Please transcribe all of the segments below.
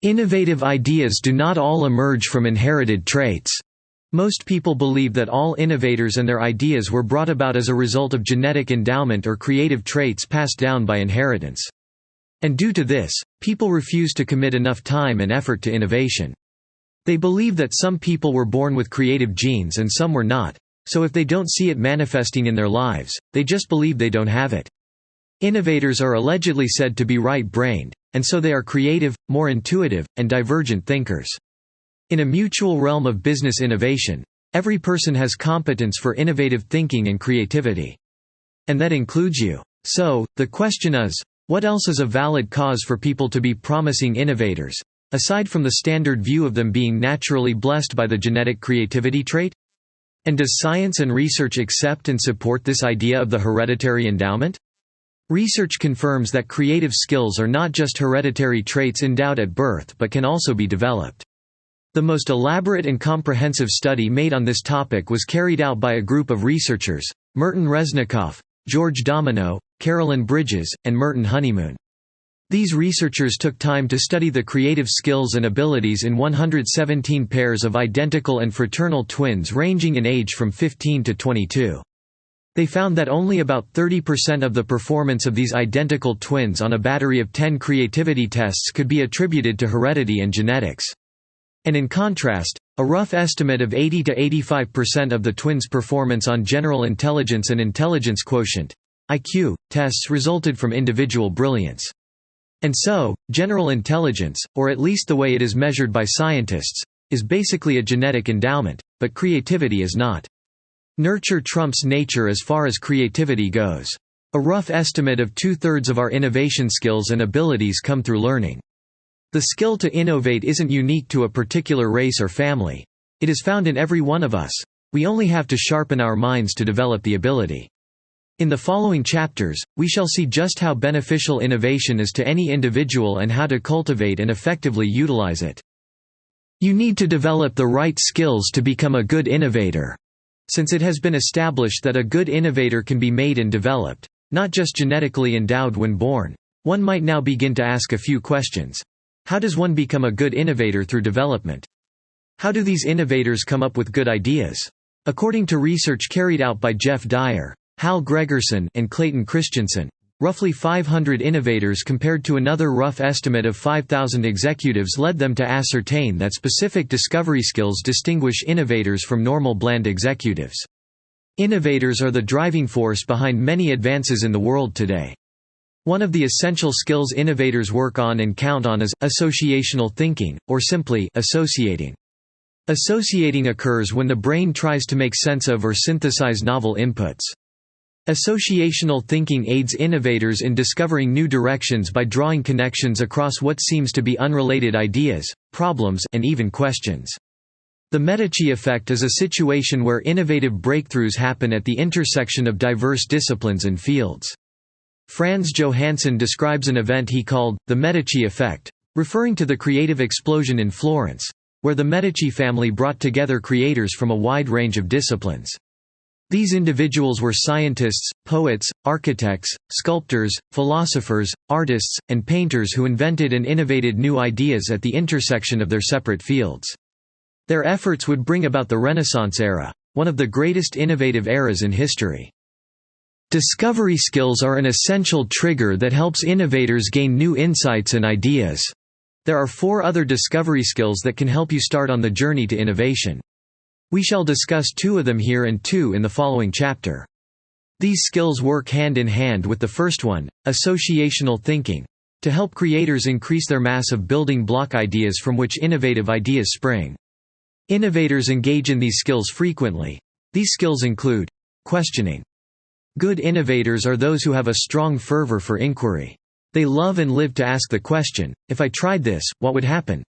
Innovative ideas do not all emerge from inherited traits. Most people believe that all innovators and their ideas were brought about as a result of genetic endowment or creative traits passed down by inheritance. And due to this, people refuse to commit enough time and effort to innovation. They believe that some people were born with creative genes and some were not, so if they don't see it manifesting in their lives, they just believe they don't have it. Innovators are allegedly said to be right-brained, and so they are creative, more intuitive, and divergent thinkers. In a mutual realm of business innovation, every person has competence for innovative thinking and creativity. And that includes you. So, the question is, what else is a valid cause for people to be promising innovators, aside from the standard view of them being naturally blessed by the genetic creativity trait? And does science and research accept and support this idea of the hereditary endowment? Research confirms that creative skills are not just hereditary traits endowed at birth but can also be developed. The most elaborate and comprehensive study made on this topic was carried out by a group of researchers: Merton Resnikoff, George Domino, Carolyn Bridges, and Merton Honeymoon. These researchers took time to study the creative skills and abilities in 117 pairs of identical and fraternal twins ranging in age from 15 to 22. They found that only about 30% of the performance of these identical twins on a battery of 10 creativity tests could be attributed to heredity and genetics. And in contrast, a rough estimate of 80 to 85% of the twins' performance on general intelligence and intelligence quotient (IQ) tests resulted from individual brilliance. And so, general intelligence, or at least the way it is measured by scientists, is basically a genetic endowment, but creativity is not. Nurture trumps nature as far as creativity goes. A rough estimate of 2/3 of our innovation skills and abilities come through learning. The skill to innovate isn't unique to a particular race or family. It is found in every one of us. We only have to sharpen our minds to develop the ability. In the following chapters, we shall see just how beneficial innovation is to any individual and how to cultivate and effectively utilize it. You need to develop the right skills to become a good innovator. Since it has been established that a good innovator can be made and developed, not just genetically endowed when born, one might now begin to ask a few questions. How does one become a good innovator through development? How do these innovators come up with good ideas? According to research carried out by Jeffrey Dyer, Hal Gregersen, and Clayton Christensen, roughly 500 innovators compared to another rough estimate of 5,000 executives led them to ascertain that specific discovery skills distinguish innovators from normal bland executives. Innovators are the driving force behind many advances in the world today. One of the essential skills innovators work on and count on is associational thinking, or simply associating. Associating occurs when the brain tries to make sense of or synthesize novel inputs. Associational thinking aids innovators in discovering new directions by drawing connections across what seems to be unrelated ideas, problems, and even questions. The Medici effect is a situation where innovative breakthroughs happen at the intersection of diverse disciplines and fields. Franz Johansson describes an event he called the Medici effect, referring to the creative explosion in Florence, where the Medici family brought together creators from a wide range of disciplines. These individuals were scientists, poets, architects, sculptors, philosophers, artists, and painters who invented and innovated new ideas at the intersection of their separate fields. Their efforts would bring about the Renaissance era, one of the greatest innovative eras in history. Discovery skills are an essential trigger that helps innovators gain new insights and ideas. There are 4 other discovery skills that can help you start on the journey to innovation. We shall discuss 2 of them here and 2 in the following chapter. These skills work hand in hand with the first one, associational thinking, to help creators increase their mass of building block ideas from which innovative ideas spring. Innovators engage in these skills frequently. These skills include questioning. Good innovators are those who have a strong fervor for inquiry. They love and live to ask the question, if I tried this, what would happen?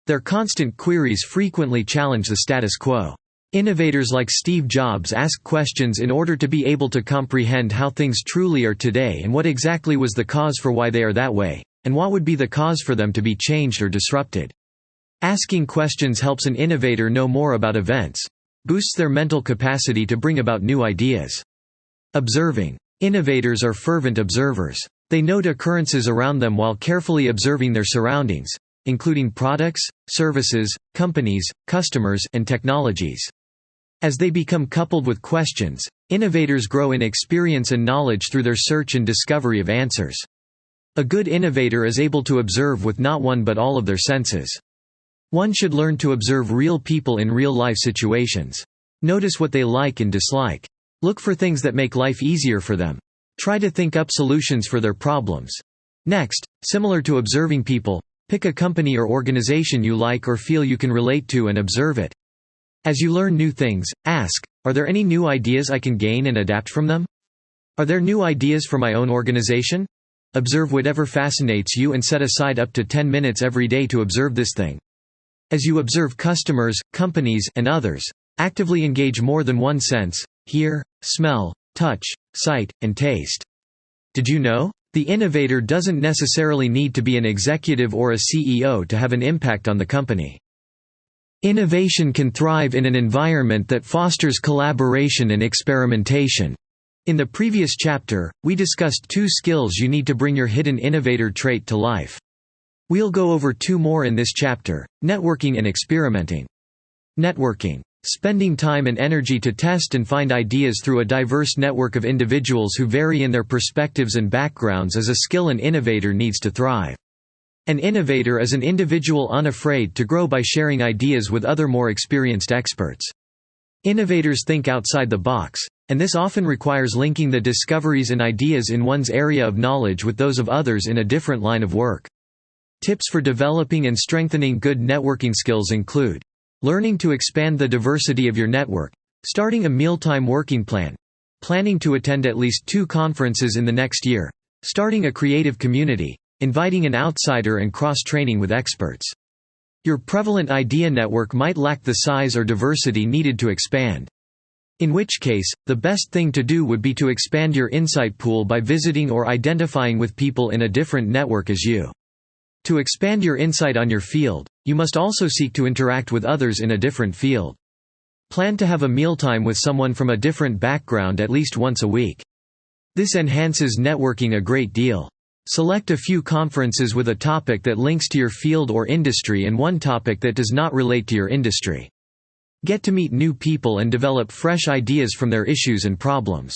Their constant queries frequently challenge the status quo. Innovators like Steve Jobs ask questions in order to be able to comprehend how things truly are today and what exactly was the cause for why they are that way, and what would be the cause for them to be changed or disrupted. Asking questions helps an innovator know more about events, boosts their mental capacity to bring about new ideas. Observing. Innovators are fervent observers. They note occurrences around them while carefully observing their surroundings, including products, services, companies, customers, and technologies. As they become coupled with questions, innovators grow in experience and knowledge through their search and discovery of answers. A good innovator is able to observe with not one but all of their senses. One should learn to observe real people in real-life situations. Notice what they like and dislike. Look for things that make life easier for them. Try to think up solutions for their problems. Next, similar to observing people, pick a company or organization you like or feel you can relate to and observe it. As you learn new things, ask, are there any new ideas I can gain and adapt from them? Are there new ideas for my own organization? Observe whatever fascinates you and set aside up to 10 minutes every day to observe this thing. As you observe customers, companies, and others, actively engage more than one sense: hear, smell, touch, sight, and taste. Did you know? The innovator doesn't necessarily need to be an executive or a CEO to have an impact on the company. Innovation can thrive in an environment that fosters collaboration and experimentation. In the previous chapter, we discussed 2 skills you need to bring your hidden innovator trait to life. We'll go over 2 more in this chapter: networking and experimenting. Networking. Spending time and energy to test and find ideas through a diverse network of individuals who vary in their perspectives and backgrounds is a skill an innovator needs to thrive. An innovator is an individual unafraid to grow by sharing ideas with other more experienced experts. Innovators think outside the box, and this often requires linking the discoveries and ideas in one's area of knowledge with those of others in a different line of work. Tips for developing and strengthening good networking skills include: learning to expand the diversity of your network, starting a mealtime working plan, planning to attend at least 2 conferences in the next year, starting a creative community, inviting an outsider, and cross-training with experts. Your prevalent idea network might lack the size or diversity needed to expand. In which case, the best thing to do would be to expand your insight pool by visiting or identifying with people in a different network as you. To expand your insight on your field, you must also seek to interact with others in a different field. Plan to have a mealtime with someone from a different background at least once a week. This enhances networking a great deal. Select a few conferences with a topic that links to your field or industry and one topic that does not relate to your industry. Get to meet new people and develop fresh ideas from their issues and problems.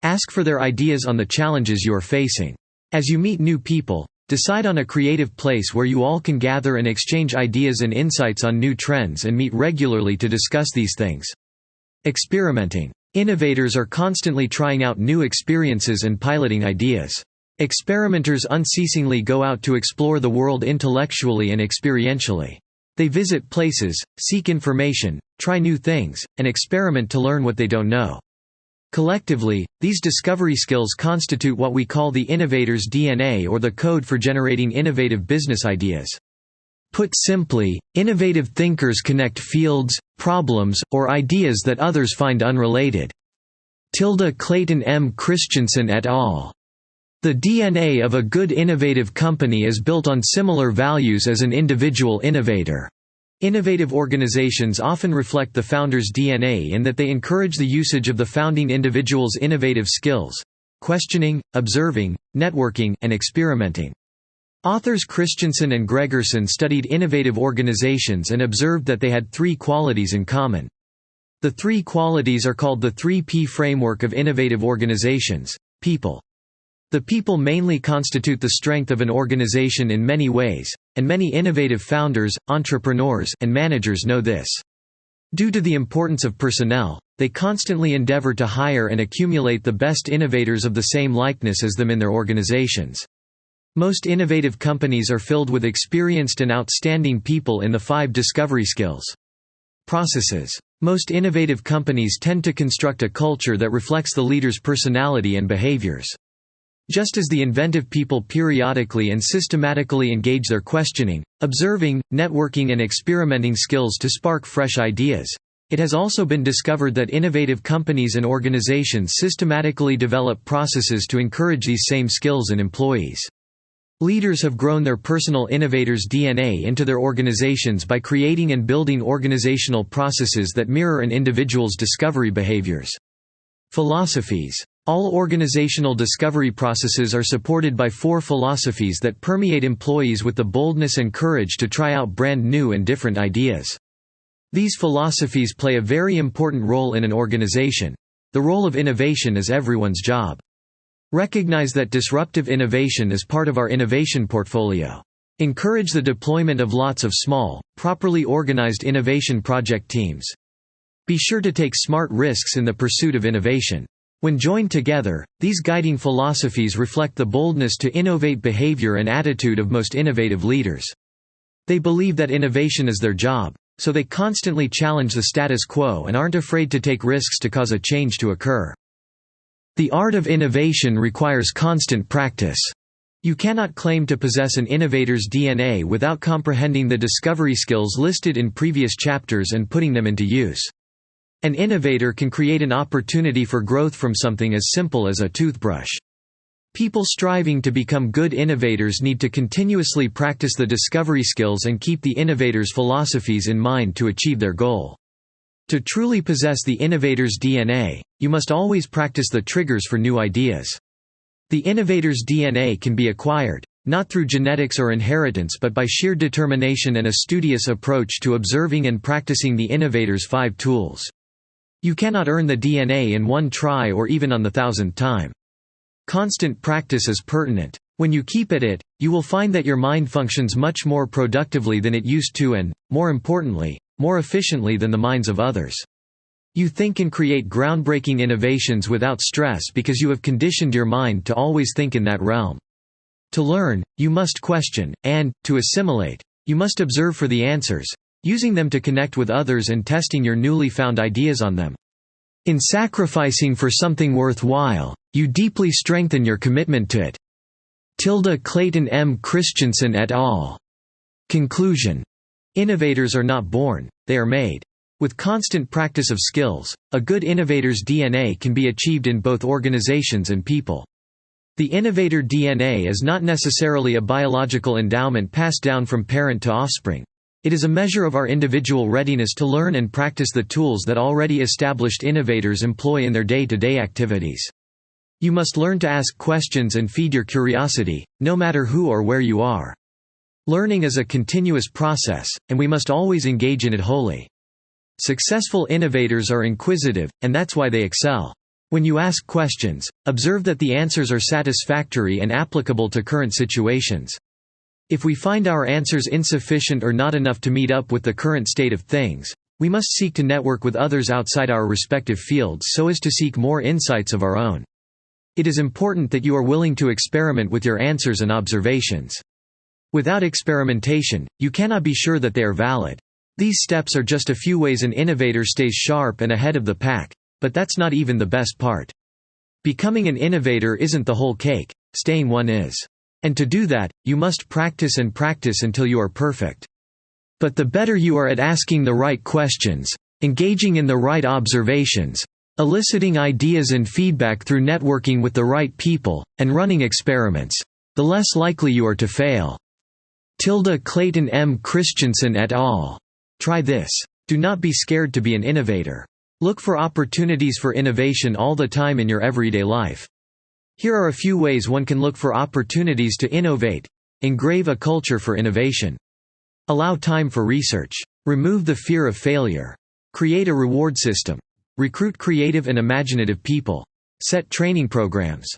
Ask for their ideas on the challenges you are facing. As you meet new people, decide on a creative place where you all can gather and exchange ideas and insights on new trends and meet regularly to discuss these things. Experimenting. Innovators are constantly trying out new experiences and piloting ideas. Experimenters unceasingly go out to explore the world intellectually and experientially. They visit places, seek information, try new things, and experiment to learn what they don't know. Collectively, these discovery skills constitute what we call the innovator's DNA, or the code for generating innovative business ideas. Put simply, innovative thinkers connect fields, problems, or ideas that others find unrelated. Clayton M. Christensen et al. The DNA of a good innovative company is built on similar values as an individual innovator. Innovative organizations often reflect the founder's DNA in that they encourage the usage of the founding individual's innovative skills: questioning, observing, networking, and experimenting. Authors Christensen and Gregersen studied innovative organizations and observed that they had 3 qualities in common. The 3 qualities are called the 3P framework of innovative organizations. People. The people mainly constitute the strength of an organization in many ways, and many innovative founders, entrepreneurs, and managers know this. Due to the importance of personnel, they constantly endeavor to hire and accumulate the best innovators of the same likeness as them in their organizations. Most innovative companies are filled with experienced and outstanding people in the 5 discovery skills. Processes. Most innovative companies tend to construct a culture that reflects the leader's personality and behaviors. Just as the inventive people periodically and systematically engage their questioning, observing, networking, and experimenting skills to spark fresh ideas, it has also been discovered that innovative companies and organizations systematically develop processes to encourage these same skills in employees. Leaders have grown their personal innovators' DNA into their organizations by creating and building organizational processes that mirror an individual's discovery behaviors. Philosophies. All organizational discovery processes are supported by 4 philosophies that permeate employees with the boldness and courage to try out brand new and different ideas. These philosophies play a very important role in an organization. The role of innovation is everyone's job. Recognize that disruptive innovation is part of our innovation portfolio. Encourage the deployment of lots of small, properly organized innovation project teams. Be sure to take smart risks in the pursuit of innovation. When joined together, these guiding philosophies reflect the boldness to innovate behavior and attitude of most innovative leaders. They believe that innovation is their job, so they constantly challenge the status quo and aren't afraid to take risks to cause a change to occur. The art of innovation requires constant practice. You cannot claim to possess an innovator's DNA without comprehending the discovery skills listed in previous chapters and putting them into use. An innovator can create an opportunity for growth from something as simple as a toothbrush. People striving to become good innovators need to continuously practice the discovery skills and keep the innovator's philosophies in mind to achieve their goal. To truly possess the innovator's DNA, you must always practice the triggers for new ideas. The innovator's DNA can be acquired, not through genetics or inheritance but by sheer determination and a studious approach to observing and practicing the innovator's 5 tools. You cannot earn the DNA in one try or even on the 1000th time. Constant practice is pertinent. When you keep at it, you will find that your mind functions much more productively than it used to and, more importantly, more efficiently than the minds of others. You think and create groundbreaking innovations without stress because you have conditioned your mind to always think in that realm. To learn, you must question, and, to assimilate, you must observe for the answers, using them to connect with others and testing your newly found ideas on them. In sacrificing for something worthwhile, you deeply strengthen your commitment to it. Clayton Christensen et al. Conclusion. Innovators are not born, they are made. With constant practice of skills, a good innovator's DNA can be achieved in both organizations and people. The innovator DNA is not necessarily a biological endowment passed down from parent to offspring. It is a measure of our individual readiness to learn and practice the tools that already established innovators employ in their day-to-day activities. You must learn to ask questions and feed your curiosity, no matter who or where you are. Learning is a continuous process, and we must always engage in it wholly. Successful innovators are inquisitive, and that's why they excel. When you ask questions, observe that the answers are satisfactory and applicable to current situations. If we find our answers insufficient or not enough to meet up with the current state of things, we must seek to network with others outside our respective fields so as to seek more insights of our own. It is important that you are willing to experiment with your answers and observations. Without experimentation, you cannot be sure that they are valid. These steps are just a few ways an innovator stays sharp and ahead of the pack, but that's not even the best part. Becoming an innovator isn't the whole cake, staying one is. And to do that, you must practice and practice until you are perfect. But the better you are at asking the right questions, engaging in the right observations, eliciting ideas and feedback through networking with the right people, and running experiments, the less likely you are to fail. Clayton Christensen et al. Try this. Do not be scared to be an innovator. Look for opportunities for innovation all the time in your everyday life. Here are a few ways one can look for opportunities to innovate. Engrave a culture for innovation. Allow time for research. Remove the fear of failure. Create a reward system. Recruit creative and imaginative people. Set training programs.